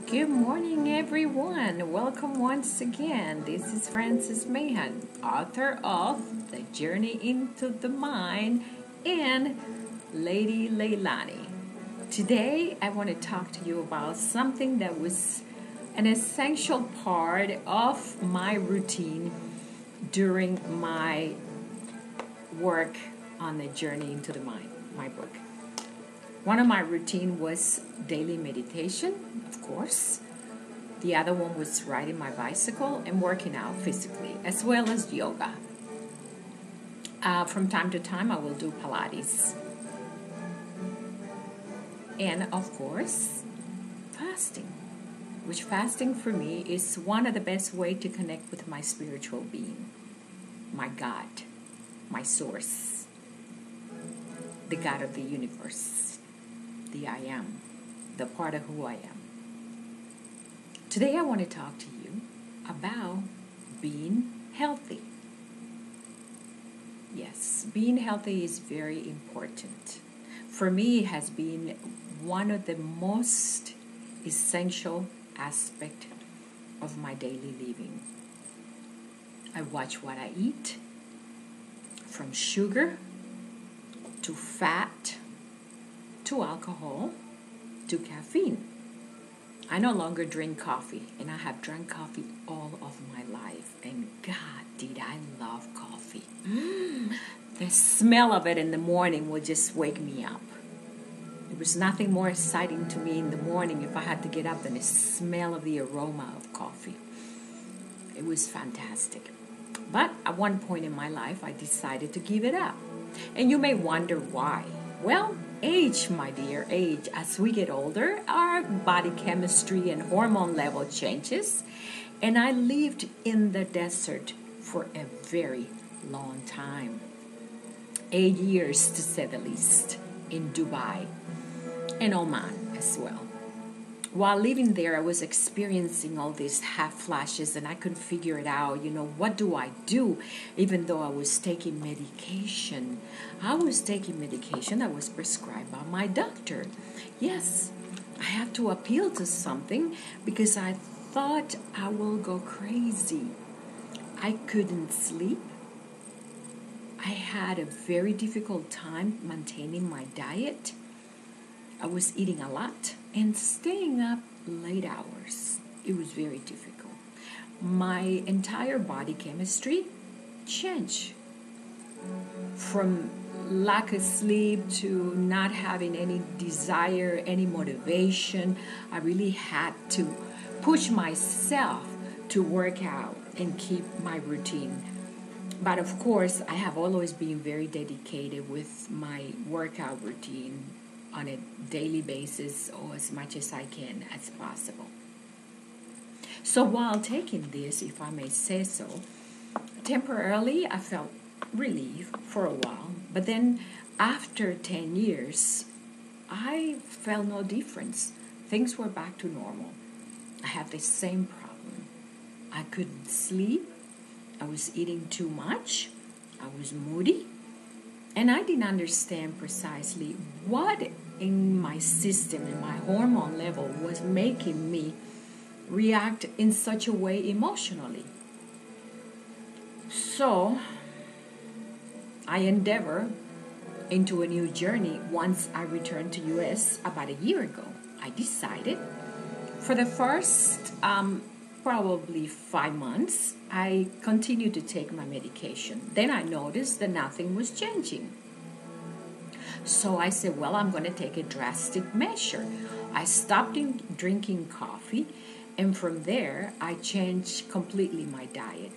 Good morning, everyone. Welcome once again. This is Frances Mahan, author of The Journey into the Mind and Lady Leilani. Today, I want to talk to you about something that was an essential part of my routine during my work on The Journey into the Mind, my book. One of my routine was daily meditation, of course. The other one was riding my bicycle and working out physically, as well as yoga. From time to time, I will do Pilates. And, of course, fasting, which fasting for me is one of the best ways to connect with my spiritual being, my God, my source, the God of the universe. The I am, the part of who I am. Today I want to talk to you about being healthy. Yes, being healthy is very important. For me, it has been one of the most essential aspects of my daily living. I watch what I eat, from sugar to fat, to alcohol, to caffeine. I no longer drink coffee, and I have drank coffee all of my life. And God, did I love coffee. The smell of it in the morning would just wake me up. There was nothing more exciting to me in the morning if I had to get up than the smell of the aroma of coffee. It was fantastic. But at one point in my life, I decided to give it up. And you may wonder why. Well, age, my dear, age. As we get older, our body chemistry and hormone level changes. And I lived in the desert for a very long time. 8 years, to say the least, in Dubai and Oman as well. While living there, I was experiencing all these half flashes, and I couldn't figure it out. What do I do? Even though I was taking medication. I was taking medication that was prescribed by my doctor. Yes, I have to appeal to something because I thought I will go crazy. I couldn't sleep. I had a very difficult time maintaining my diet. I was eating a lot and staying up late hours. It was very difficult. My entire body chemistry changed from lack of sleep to not having any desire, any motivation. I really had to push myself to work out and keep my routine. But of course, I have always been very dedicated with my workout routine on a daily basis, or as much as I can as possible. So while taking this, if I may say so, temporarily I felt relief for a while, but then after 10 years, I felt no difference. Things were back to normal. I had the same problem. I couldn't sleep. I was eating too much. I was moody. And I didn't understand precisely what in my system and my hormone level was making me react in such a way emotionally. So I endeavor into a new journey once I returned to US about a year ago. I decided for the first probably 5 months, I continued to take my medication. Then I noticed that nothing was changing. So I said, well, I'm going to take a drastic measure. I stopped drinking coffee, and from there, I changed completely my diet.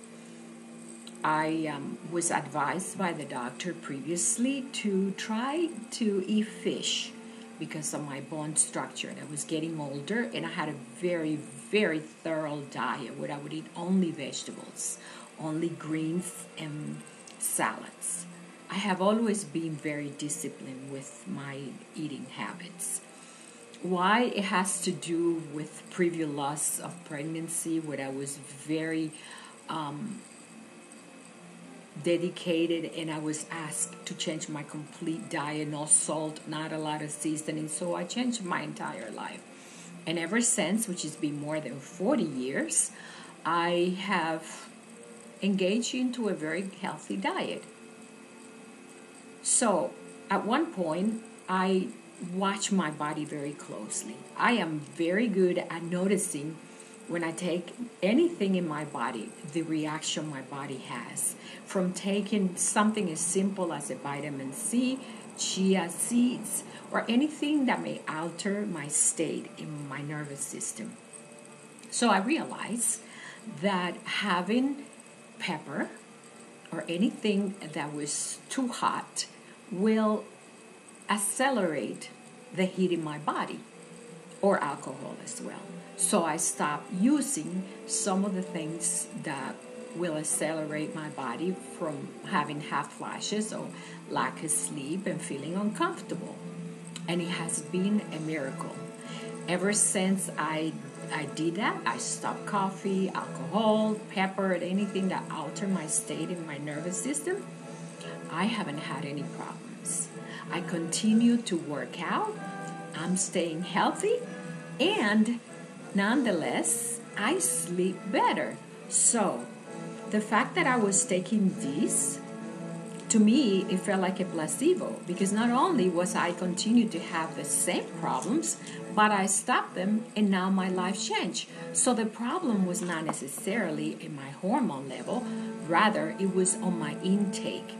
I was advised by the doctor previously to try to eat fish because of my bone structure. I was getting older, and I had a very, very thorough diet where I would eat only vegetables, only greens and salads. I have always been very disciplined with my eating habits. Why? It has to do with previous loss of pregnancy, where I was very dedicated, and I was asked to change my complete diet, no salt, not a lot of seasoning. So I changed my entire life. And ever since, which has been more than 40 years, I have engaged into a very healthy diet. So at one point, I watch my body very closely. I am very good at noticing when I take anything in my body, the reaction my body has. From taking something as simple as a vitamin C, chia seeds, or anything that may alter my state in my nervous system. So I realized that having pepper or anything that was too hot will accelerate the heat in my body, or alcohol as well. So I stopped using some of the things that will accelerate my body from having hot flashes or lack of sleep and feeling uncomfortable. And it has been a miracle. Ever since I did that, I stopped coffee, alcohol, pepper, anything that altered my state in my nervous system. I haven't had any problems. I continue to work out. I'm staying healthy, and nonetheless, I sleep better. So, the fact that I was taking this, to me, it felt like a placebo, because not only was I continued to have the same problems, but I stopped them, and now my life changed. So the problem was not necessarily in my hormone level, rather it was on my intake.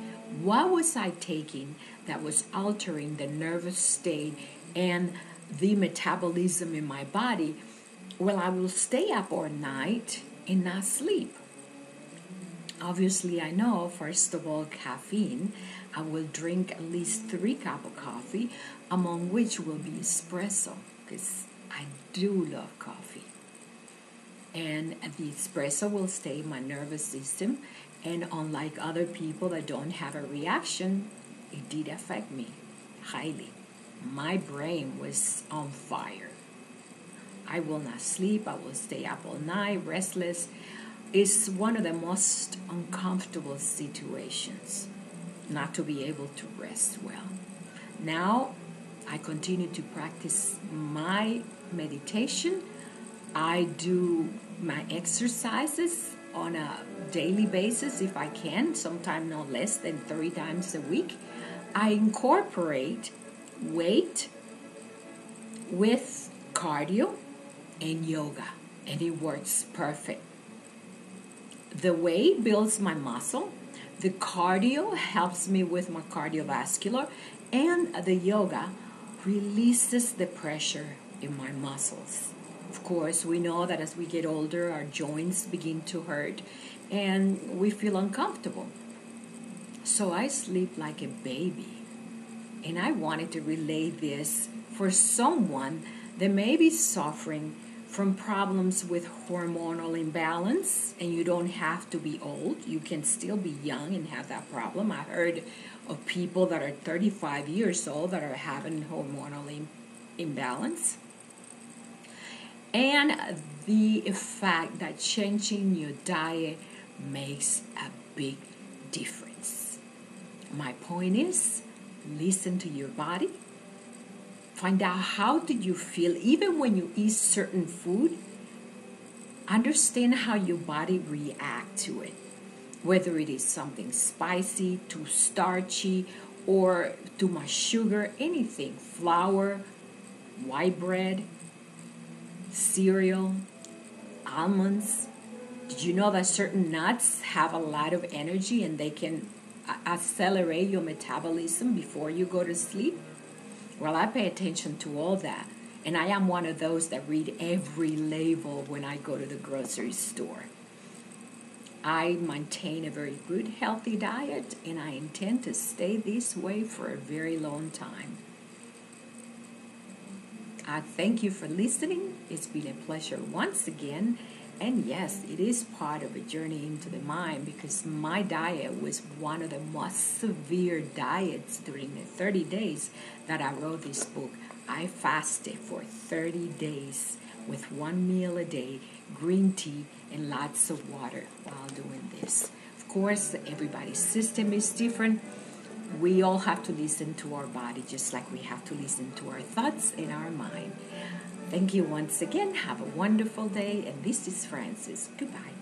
What was I taking that was altering the nervous state and the metabolism in my body? Well, I will stay up all night and not sleep. Obviously, I know, first of all, caffeine. I will drink at least 3 cups of coffee, among which will be espresso, because I do love coffee. And the espresso will stay in my nervous system, and unlike other people that don't have a reaction, it did affect me highly. My brain was on fire. I will not sleep. I will stay up all night, restless. It's one of the most uncomfortable situations, not to be able to rest well. Now, I continue to practice my meditation. I do my exercises on a daily basis if I can, sometimes no less than 3 times a week. I incorporate weight with cardio and yoga, and it works perfect. The weight builds my muscle, the cardio helps me with my cardiovascular, and the yoga releases the pressure in my muscles. Of course, we know that as we get older, our joints begin to hurt and we feel uncomfortable. So I sleep like a baby. And I wanted to relay this for someone that may be suffering from problems with hormonal imbalance, and you don't have to be old. You can still be young and have that problem. I heard of people that are 35 years old that are having hormonal imbalance. And the fact that changing your diet makes a big difference. My point is, listen to your body. Find out how did you feel even when you eat certain food. Understand how your body reacts to it. Whether it is something spicy, too starchy, or too much sugar, anything. Flour, white bread, cereal, almonds. Did you know that certain nuts have a lot of energy and they can accelerate your metabolism before you go to sleep? Well, I pay attention to all that, and I am one of those that read every label when I go to the grocery store. I maintain a very good, healthy diet, and I intend to stay this way for a very long time. I thank you for listening. It's been a pleasure once again. And yes, it is part of a journey into the mind, because my diet was one of the most severe diets during the 30 days that I wrote this book. I fasted for 30 days with 1 meal a day, green tea, and lots of water while doing this. Of course, everybody's system is different. We all have to listen to our body just like we have to listen to our thoughts and our mind. Thank you once again. Have a wonderful day. And this is Francis. Goodbye.